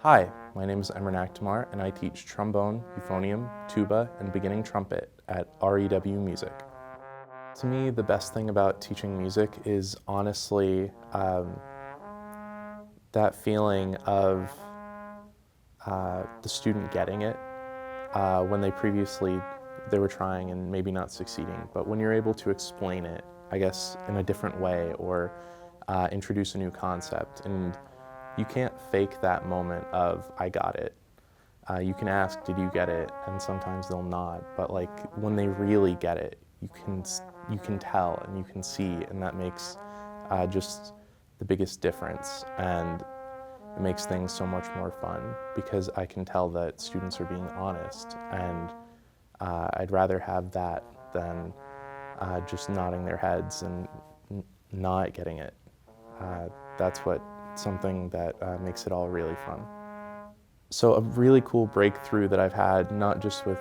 Hi, my name is Emren Akdamar, and I teach trombone, euphonium, tuba, and beginning trumpet at REW Music. To me, the best thing about teaching music is honestly that feeling of the student getting it when they were trying and maybe not succeeding. But when you're able to explain it, I guess, in a different way or introduce a new concept, and you can't fake that moment of, I got it. You can ask, did you get it? And sometimes they'll nod, but like when they really get it, you can tell and you can see, and that makes just the biggest difference. And it makes things so much more fun because I can tell that students are being honest, and I'd rather have that than just nodding their heads and not getting it. That's something that makes it all really fun. So a really cool breakthrough that I've had, not just with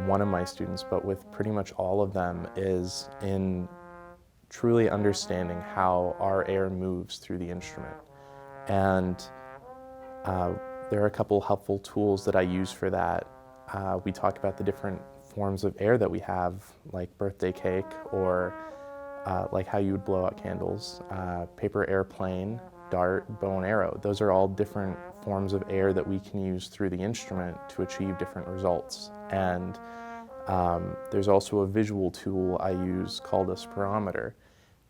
one of my students, but with pretty much all of them, is in truly understanding how our air moves through the instrument. And there are a couple helpful tools that I use for that. We talk about the different forms of air that we have, like birthday cake, or like how you would blow out candles, paper airplane, dart, bow and arrow. Those are all different forms of air that we can use through the instrument to achieve different results. And there's also a visual tool I use called a spirometer,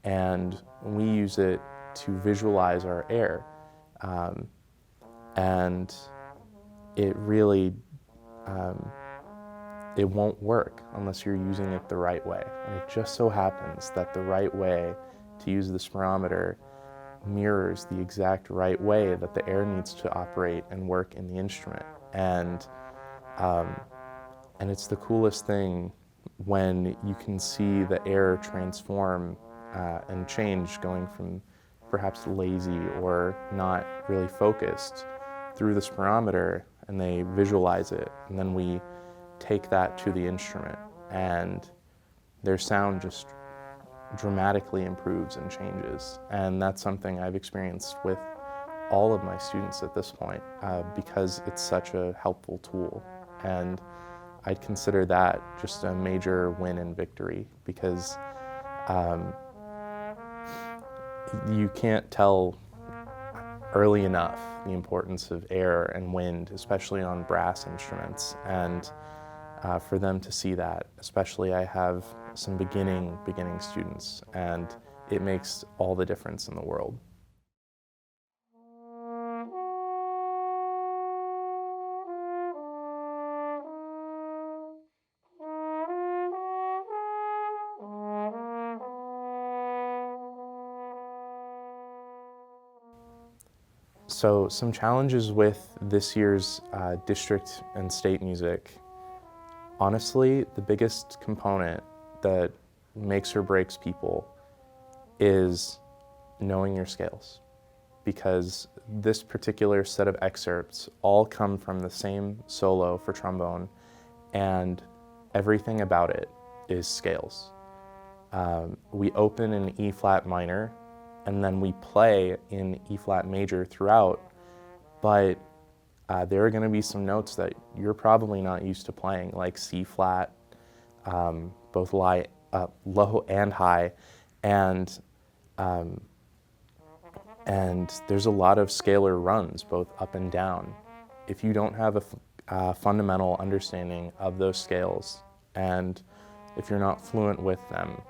and we use it to visualize our air. And it really, it won't work unless you're using it the right way. And it just so happens that the right way to use the spirometer mirrors the exact right way that the air needs to operate and work in the instrument. And it's the coolest thing when you can see the air transform and change, going from perhaps lazy or not really focused through the spirometer, and they visualize it, and then we take that to the instrument, and their sound just dramatically improves and changes. And that's something I've experienced with all of my students at this point because it's such a helpful tool. And I'd consider that just a major win and victory, because you can't tell early enough the importance of air and wind, especially on brass instruments. And for them to see that, especially I have some beginning students, and it makes all the difference in the world. So some challenges with this year's district and state music. Honestly, the biggest component that makes or breaks people is knowing your scales, because this particular set of excerpts all come from the same solo for trombone, and everything about it is scales. We open in E flat minor, and then we play in E flat major throughout, but there are going to be some notes that you're probably not used to playing, like C flat, both low and high, and there's a lot of scalar runs, both up and down. If you don't have a fundamental understanding of those scales, and if you're not fluent with them,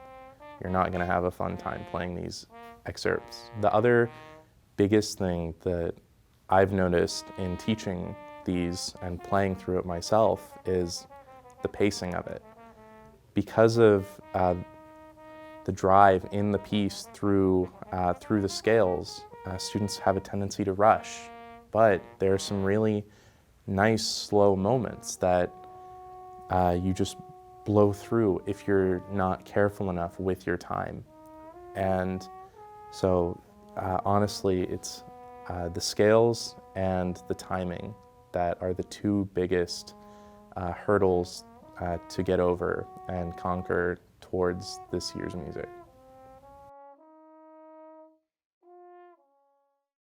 you're not going to have a fun time playing these excerpts. The other biggest thing that I've noticed in teaching these and playing through it myself is the pacing of it. Because of the drive in the piece through the scales, students have a tendency to rush, but there are some really nice slow moments that you just blow through if you're not careful enough with your time. And so honestly, it's the scales and the timing that are the two biggest hurdles to get over and conquer towards this year's music.